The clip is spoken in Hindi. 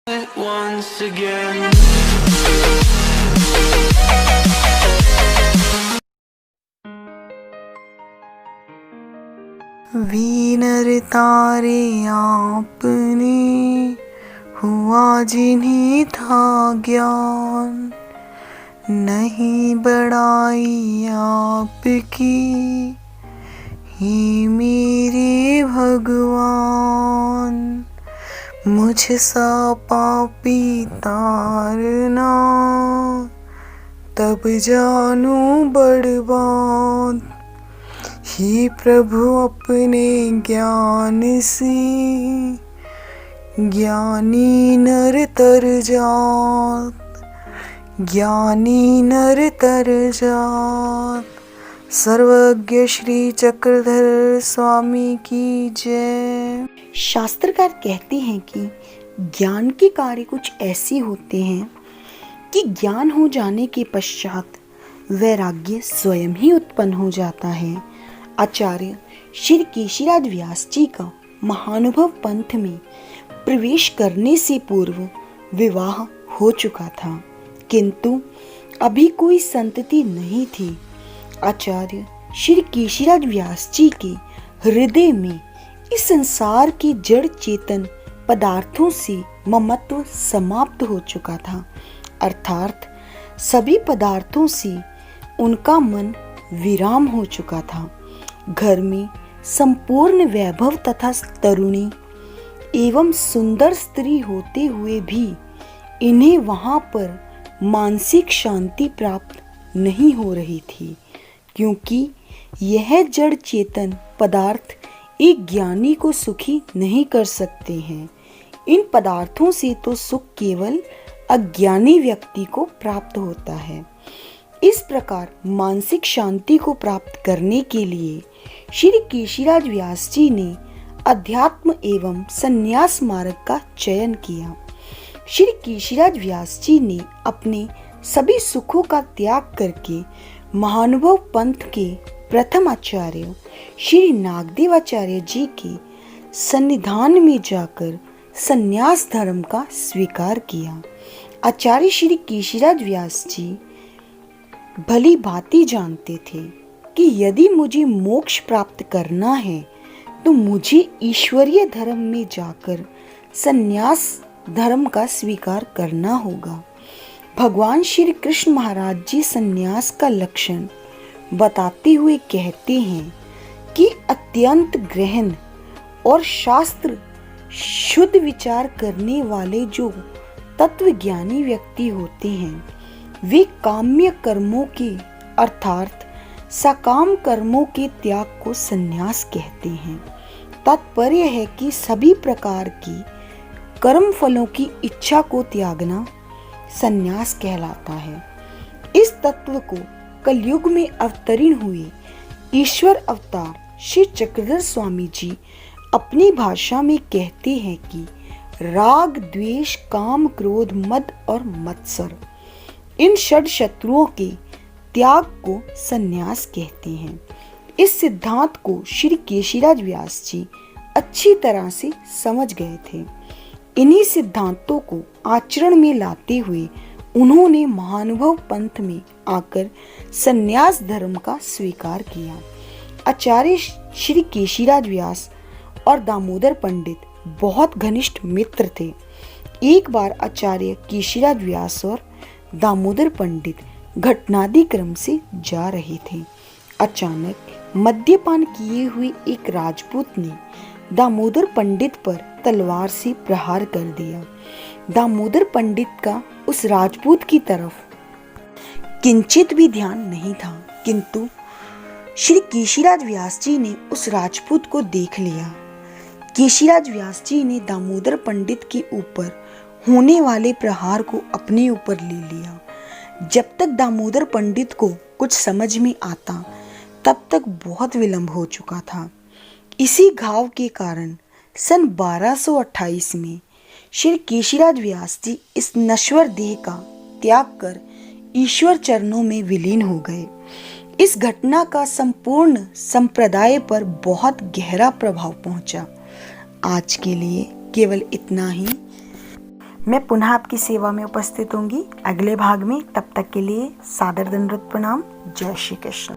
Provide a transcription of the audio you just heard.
once again. वीनर तारे आपने, हुआ जिन्हें था ज्ञान, नहीं बड़ाई आपकी, हे मेरे भगवान। मुझ सा पापी तारना, तब जानू बड़बान। हे प्रभु अपने ज्ञान से, ज्ञानी नर तर जात, ज्ञानी नर तर जात। सर्वज्ञ श्री चक्रधर स्वामी की जय। शास्त्रकार कहते हैं कि ज्ञान के कार्य कुछ ऐसे होते हैं कि ज्ञान हो जाने के पश्चात वैराग्य स्वयं ही उत्पन्न हो जाता है। आचार्य श्री केशीराज व्यास जी का महानुभव पंथ में प्रवेश करने से पूर्व विवाह हो चुका था, किंतु अभी कोई संतति नहीं थी। आचार्य श्री केशीराज व्यास जी के हृदय में इस संसार के जड़ चेतन पदार्थों से ममत्व समाप्त हो चुका था, अर्थात सभी पदार्थों से उनका मन विराम हो चुका था। घर में संपूर्ण वैभव तथा तरुणी एवं सुंदर स्त्री होते हुए भी इन्हें वहां पर मानसिक शांति प्राप्त नहीं हो रही थी, क्योंकि यह जड़ चेतन पदार्थ एक ज्ञानी को सुखी नहीं कर सकते हैं। इन पदार्थों से तो सुख केवल अज्ञानी व्यक्ति को प्राप्त होता है। इस प्रकार मानसिक शांति को प्राप्त करने के लिए श्री केशीराज व्यास जी ने अध्यात्म एवं संन्यास मार्ग का चयन किया। श्री केशीराज व्यास जी ने अपने सभी सुखों का त्याग करके महानुभव पंथ के प्रथम आचार्य श्री नागदेवाचार्य जी के सन्निधान में जाकर संन्यास धर्म का स्वीकार किया। आचार्य श्री केशीराज व्यास जी भली भांति जानते थे कि यदि मुझे मोक्ष प्राप्त करना है तो मुझे ईश्वरीय धर्म में जाकर संन्यास धर्म का स्वीकार करना होगा। भगवान श्री कृष्ण महाराज जी संन्यास का लक्षण बताते हुए कहते हैं कि अत्यंत गहन और शास्त्र शुद्ध विचार करने वाले जो तत्वज्ञानी व्यक्ति होते हैं, वे काम्य कर्मों के अर्थात सकाम कर्मों के त्याग को संन्यास कहते हैं। तात्पर्य है कि सभी प्रकार की कर्म फलों की इच्छा को त्यागना संन्यास कहलाता है। इस तत्व को कलयुग में अवतरीण हुए ईश्वर अवतार श्री चक्रधर स्वामी जी अपनी भाषा में कहते हैं कि राग द्वेष काम क्रोध मद और मत्सर, इन षड शत्रुओं के त्याग को संन्यास कहते हैं। इस सिद्धांत को श्री केशीराज व्यास जी अच्छी तरह से समझ गए थे। इन्हीं सिद्धांतों को आचरण में लाते हुए उन्होंने महानुभव पंथ में आकर संन्यास धर्म का स्वीकार किया। आचार्य श्री केशीराज व्यास और दामोदर पंडित बहुत घनिष्ठ मित्र थे। एक बार आचार्य केशीराज व्यास और दामोदर पंडित घटनादि क्रम से जा रहे थे। अचानक मद्यपान किए हुए एक राजपूत ने दामोदर पंडित पर तलवार से प्रहार कर दिया। दामोदर पंडित का उस राजपूत की तरफ किंचित भी ध्यान नहीं था, किंतु श्री केशीराज व्यास जी ने उस राजपूत को देख लिया। केशीराज व्यास जी ने दामोदर पंडित के ऊपर होने वाले प्रहार को अपने ऊपर ले लिया। जब तक दामोदर पंडित को कुछ समझ में आता, तब तक बहुत विलंब हो चुका था। इसी घाव के कारण सन 1228 में श्री केशीराज व्यास जी इस नश्वर देह का त्याग कर ईश्वर चरणों में विलीन हो गए। इस घटना का संपूर्ण संप्रदाय पर बहुत गहरा प्रभाव पहुंचा। आज के लिए केवल इतना ही। मैं पुनः आपकी सेवा में उपस्थित होंगी अगले भाग में। तब तक के लिए सादर दंडवत प्रणाम। जय श्री कृष्ण।